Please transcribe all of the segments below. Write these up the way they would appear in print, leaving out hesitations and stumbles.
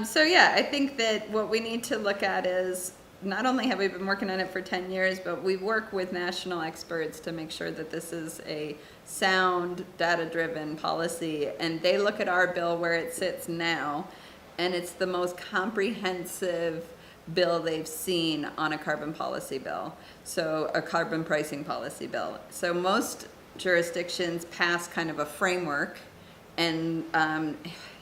So yeah, I think that what we need to look at is not only have we been working on it for 10 years, but we work with national experts to make sure that this is a sound, data-driven policy. And they look at our bill where it sits now, and it's the most comprehensive bill they've seen on a carbon policy bill, so a carbon pricing policy bill. So most jurisdictions pass kind of a framework and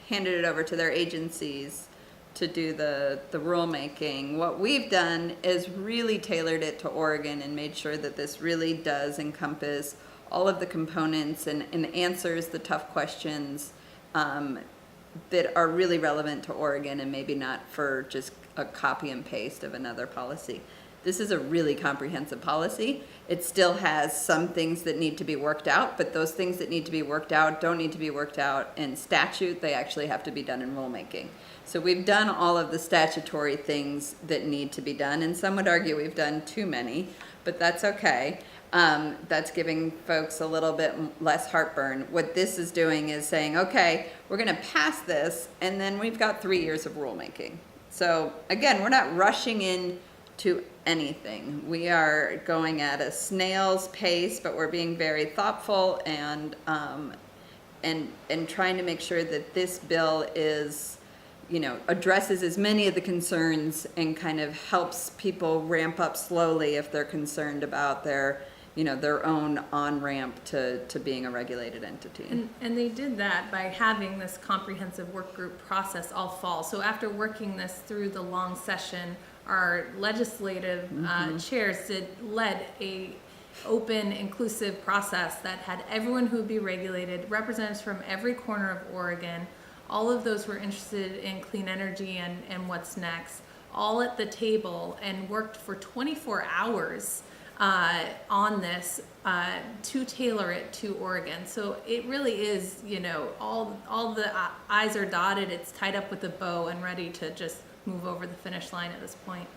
handed it over to their agencies to do the rulemaking. What we've done is really tailored it to Oregon and made sure that this really does encompass all of the components and answers the tough questions that are really relevant to Oregon and maybe not for just a copy and paste of another policy. This is a really comprehensive policy. It still has some things that need to be worked out, but those things that need to be worked out don't need to be worked out in statute. They actually have to be done in rulemaking. So we've done all of the statutory things that need to be done, and some would argue we've done too many, but that's okay. That's giving folks a little bit less heartburn. What this is doing is saying, okay, we're gonna pass this, and then we've got 3 years of rulemaking. So again, we're not rushing in to anything. We are going at a snail's pace, but we're being very thoughtful and trying to make sure that this bill is, addresses as many of the concerns and kind of helps people ramp up slowly if they're concerned about their own on-ramp to being a regulated entity. And they did that by having this comprehensive work group process all fall. So after working this through the long session, our legislative chairs led a open, inclusive process that had everyone who would be regulated, representatives from every corner of Oregon. All of those were interested in clean energy and what's next, all at the table, and worked for 24 hours on this to tailor it to Oregon. So it really is, all the I's are dotted, it's tied up with a bow and ready to just move over the finish line at this point.